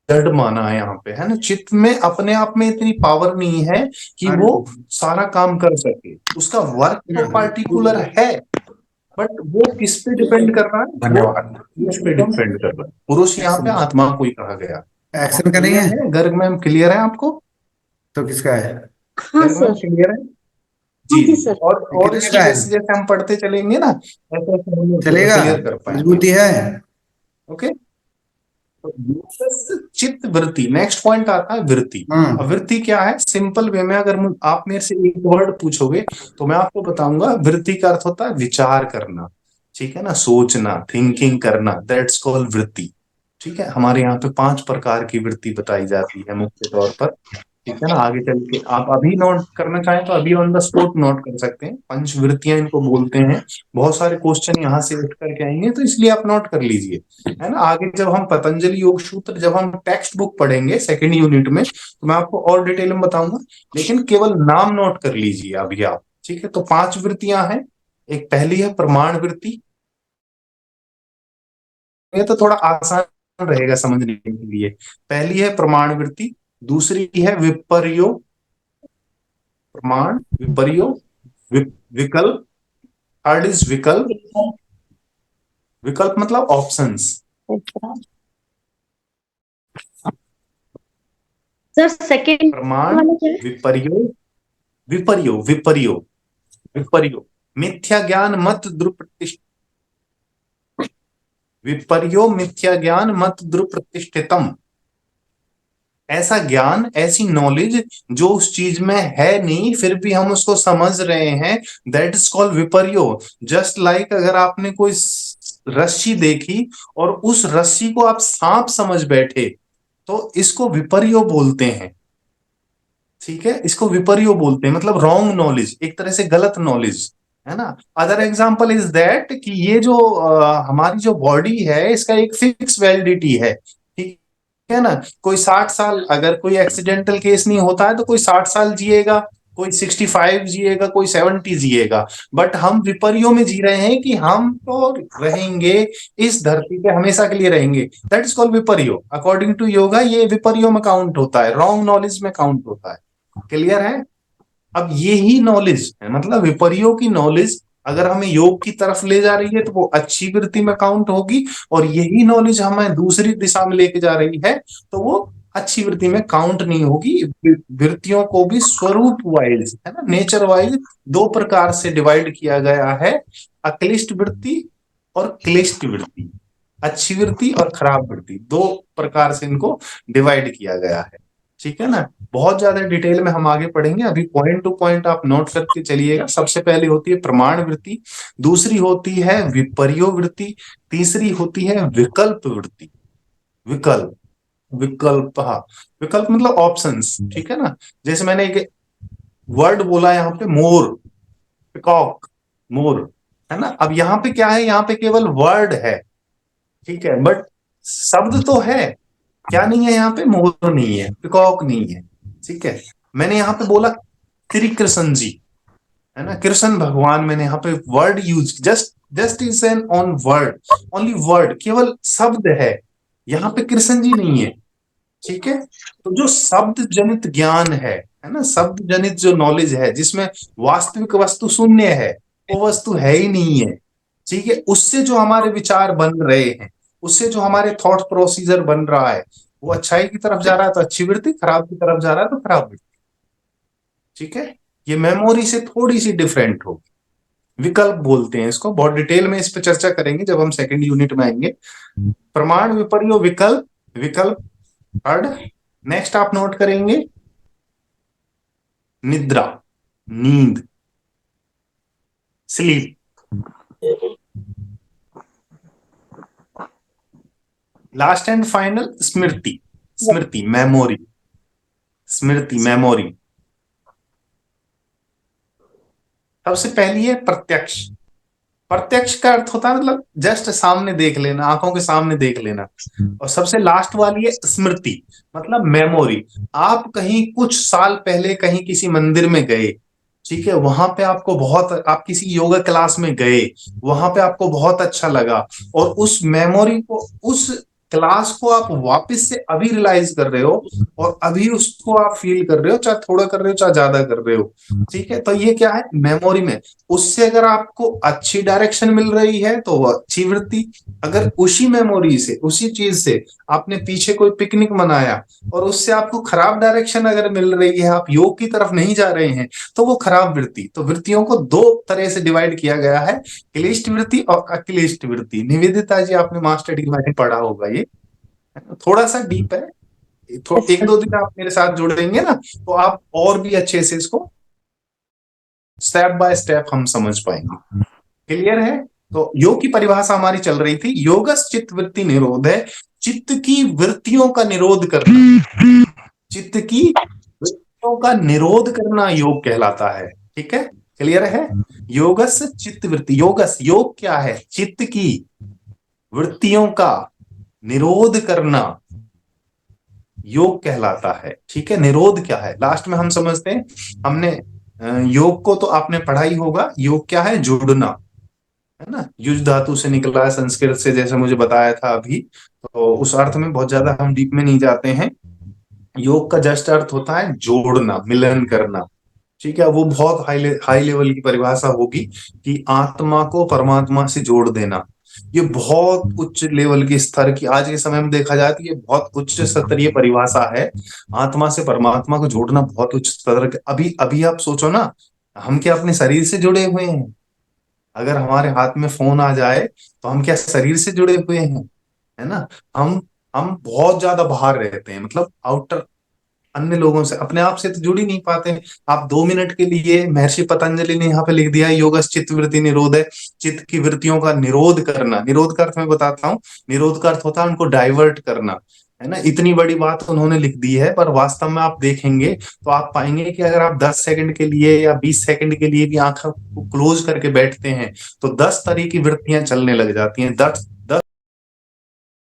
जड़ माना है यहाँ पे, है ना। चित्त में अपने आप में इतनी पावर नहीं है कि हाँ वो सारा काम कर सके, उसका वर्क तो पार्टिकुलर है, बट वो किस पे डिपेंड कर रहा है, वो धन्यवाद। पुरुष पे डिपेंड कर रहा है। पुरुष यहाँ पे आत्मा को ही कहा गया। एक्शन का नहीं क्लियर है है गर्ग मैम, क्लियर है आपको? तो किसका है? हाँ गर्ग मैम सर। क्लियर है? हाँ जी जी जी। सर। और कितने इसको का है? जैसे जैसे हम पढ़ते चलेंगे ना, ऐसे ऐसे हम चलेगा? क्लियर कर पाएंगे। मजबूती है? ओके। तो चित्त वृत्ति, नेक्स्ट पॉइंट आता है वृत्ति। अब हम्म। वृत्ति क्या है, सिंपल वे में अगर आप मेरे से एक वर्ड पूछोगे तो मैं आपको बताऊंगा, वृत्ति का अर्थ होता है विचार करना, ठीक है ना, सोचना, थिंकिंग करना, दैट्स कॉल्ड वृत्ति। ठीक है, हमारे यहाँ पे 5 प्रकार की वृत्ति बताई जाती है मुख्य तौर पर। ठीक है ना, आगे चल के आप अभी नोट करना चाहें तो अभी ऑन द स्पॉट नोट कर सकते हैं, पंचवृत्तियां इनको बोलते हैं। बहुत सारे क्वेश्चन यहाँ से उठ करके आएंगे, तो इसलिए आप नोट कर लीजिए, है ना। आगे जब हम पतंजलि योग सूत्र, जब हम टेक्स्ट बुक पढ़ेंगे सेकेंड यूनिट में, तो मैं आपको और डिटेल में बताऊंगा, लेकिन केवल नाम नोट कर लीजिए अभी आप। ठीक है, तो 5 वृत्तियां हैं। एक पहली है प्रमाण वृत्ति, ये तो थोड़ा आसान रहेगा समझने के लिए। पहली है प्रमाण वृत्ति, दूसरी है विपर्यो, प्रमाण, विपर्यो, विकल्प, थर्ड इज विकल्प। विकल्प मतलब ऑप्शंस। सर सेकंड प्रमाण, वाला क्या है? विपर्यो, विपर्यो, विपर्यो, विपर्यो, मिथ्या ज्ञान मत ध्रुव प्रतिष्ठित, विपर्यो मिथ्या ज्ञान मत ध्रुव प्रतिष्ठितम, ऐसा ज्ञान, ऐसी नॉलेज जो उस चीज में है नहीं फिर भी हम उसको समझ रहे हैं, दैट इज कॉल्ड विपर्यो। जस्ट लाइक अगर आपने कोई रस्सी देखी और उस रस्सी को आप सांप समझ बैठे, तो इसको विपर्यो बोलते हैं। ठीक है, इसको विपर्यो बोलते हैं, मतलब रॉन्ग नॉलेज, एक तरह से गलत नॉलेज, है ना। अदर एग्जाम्पल इज दैट कि ये जो हमारी जो बॉडी है, इसका एक फिक्स वैलिडिटी है, ठीक है ना। कोई 60 साल, अगर कोई एक्सीडेंटल केस नहीं होता है तो कोई 60 साल जिएगा, कोई 65 जिएगा, कोई 70 जिएगा। बट हम विपर्यों में जी रहे हैं कि हम तो रहेंगे इस धरती पे हमेशा के लिए रहेंगे, दैट इज कॉल्ड विपर्यो। अकॉर्डिंग टू योगा ये विपर्यो में काउंट होता है, रॉन्ग नॉलेज में काउंट होता है। क्लियर है? अब यही नॉलेज है, मतलब विपर्यों की नॉलेज अगर हमें योग की तरफ ले जा रही है तो वो अच्छी वृत्ति में काउंट होगी, और यही नॉलेज हमें दूसरी दिशा में लेके जा रही है तो वो अच्छी वृत्ति में काउंट नहीं होगी। वृत्तियों को भी स्वरूप वाइज, है ना, नेचर वाइज 2 प्रकार से डिवाइड किया गया है, अक्लिष्ट वृत्ति और क्लिष्ट वृत्ति। अच्छी वृत्ति और खराब वृत्ति, 2 प्रकार से इनको डिवाइड किया गया है। ठीक है ना, बहुत ज्यादा डिटेल में हम आगे पढ़ेंगे, अभी पॉइंट टू पॉइंट आप नोट करके चलिएगा। सबसे पहले होती है प्रमाण वृत्ति, दूसरी होती है विपर्यो वृत्ति, तीसरी होती है विकल्प वृत्ति। विकल्प, विकल्प, हाँ, विकल्प मतलब ऑप्शंस, ठीक है ना। जैसे मैंने एक वर्ड बोला यहाँ पे, मोर, पिकॉक, मोर, है ना। अब यहाँ पे क्या है, यहाँ पे केवल वर्ड है, ठीक है, बट शब्द तो है। क्या नहीं है यहाँ पे, मोर नहीं है, पिकॉक नहीं है, ठीक है। मैंने यहाँ पे बोला श्री कृष्ण जी, है ना, कृष्ण भगवान, मैंने यहाँ पे word use, just just is an on word, only word, केवल शब्द है, यहाँ पे कृष्ण जी नहीं है। ठीक है, तो जो शब्द जनित ज्ञान है ना, शब्द जनित जो नॉलेज है जिसमें वास्तविक वस्तु शून्य है, वो वस्तु है ही नहीं है। ठीक है, उससे जो हमारे विचार बन रहे हैं, उससे जो हमारे थॉट प्रोसीजर बन रहा है, वो अच्छाई की तरफ जा रहा है तो अच्छी वृत्ति, खराब की तरफ जा रहा है तो खराब वृत्ति। ठीक है, ये मेमोरी से थोड़ी सी डिफरेंट होगी। विकल्प बोलते हैं इसको, बहुत डिटेल में इस पर चर्चा करेंगे जब हम सेकंड यूनिट में आएंगे। प्रमाण, विपर्यो, विकल्प, विकल्प थर्ड। नेक्स्ट आप नोट करेंगे निद्रा, नींद, sleep. Last and final Smriti, Smriti memory, Smriti memory. सबसे पहली है प्रत्यक्ष। प्रत्यक्ष का अर्थ होता है मतलब जस्ट सामने देख लेना, आंखों के सामने देख लेना। और सबसे लास्ट वाली है स्मृति, मतलब मेमोरी। आप कहीं कुछ साल पहले कहीं किसी मंदिर में गए, ठीक है, वहां पे आपको बहुत, आप किसी योगा क्लास में गए, वहां पे आपको बहुत अच्छा लगा, और उस मेमोरी को, उस क्लास को आप वापस से अभी रियलाइज कर रहे हो और अभी उसको आप फील कर रहे हो, चाहे थोड़ा कर रहे हो चाहे ज्यादा कर रहे हो, ठीक है। तो ये क्या है, मेमोरी में। उससे अगर आपको अच्छी डायरेक्शन मिल रही है तो वो अच्छी वृत्ति, अगर उसी मेमोरी से, उसी चीज से आपने पीछे कोई पिकनिक मनाया और उससे आपको खराब डायरेक्शन अगर मिल रही है, आप योग की तरफ नहीं जा रहे हैं, तो वो खराब वृत्ति। तो वृत्तियों को दो तरह से डिवाइड किया गया है, क्लिष्ट वृत्ति और अक्लिष्ट वृत्ति। निवेदिता जी, आपने मास्टर डिग्री में पढ़ा होगा ये, थोड़ा सा डीप है। Yes, एक sir. दो दिन आप मेरे साथ जुड़ेंगे ना, तो आप और भी अच्छे से इसको स्टेप बाय स्टेप हम समझ पाएंगे। क्लियर है? तो योग की परिभाषा हमारी चल रही थी, योगस चित्त वृत्ति निरोध है, चित्त की वृत्तियों का निरोध करना। चित्त की वृत्तियों का निरोध करना योग कहलाता है। ठीक है, क्लियर है? योगस चित्त वृत्ति, योगस, योग क्या है, चित्त की वृत्तियों का निरोध करना योग कहलाता है। ठीक है, निरोध क्या है लास्ट में हम समझते हैं। हमने योग को तो आपने पढ़ा ही होगा, योग क्या है, जुड़ना, है ना। युज धातु से निकला है संस्कृत से, जैसे मुझे बताया था अभी, तो उस अर्थ में बहुत ज्यादा हम डीप में नहीं जाते हैं। योग का जस्ट अर्थ होता है जोड़ना, मिलन करना। ठीक है, वो बहुत हाई लेवल की परिभाषा होगी कि आत्मा को परमात्मा से जोड़ देना। ये बहुत उच्च लेवल की स्तर की, आज के समय में देखा जाए तो ये बहुत उच्च स्तरीय परिभाषा है। आत्मा से परमात्मा को जोड़ना बहुत उच्च स्तर के। अभी अभी आप सोचो ना, हम क्या अपने शरीर से जुड़े हुए हैं? अगर हमारे हाथ में फोन आ जाए तो हम क्या शरीर से जुड़े हुए हैं? है ना। हम हम बहुत ज्यादा बाहर रहते हैं, मतलब आउटर, अन्य लोगों से, अपने आप से तो जुड़ ही नहीं पाते हैं। आप 2 मिनट के लिए, महर्षि पतंजलि ने यहाँ पे लिख दिया है, योगस चित्त वृत्ति निरोध है, चित्त की वृत्तियों का निरोध करना। निरोध का अर्थ मैं बताता हूँ, निरोध का अर्थ होता है उनको डाइवर्ट करना, है ना। इतनी बड़ी बात उन्होंने लिख दी है, पर वास्तव में आप देखेंगे तो आप पाएंगे कि अगर आप 10 सेकंड के लिए या 20 सेकंड के लिए भी आंखों को क्लोज करके बैठते हैं तो 10 तरह की वृत्तियां चलने लग जाती हैं। 10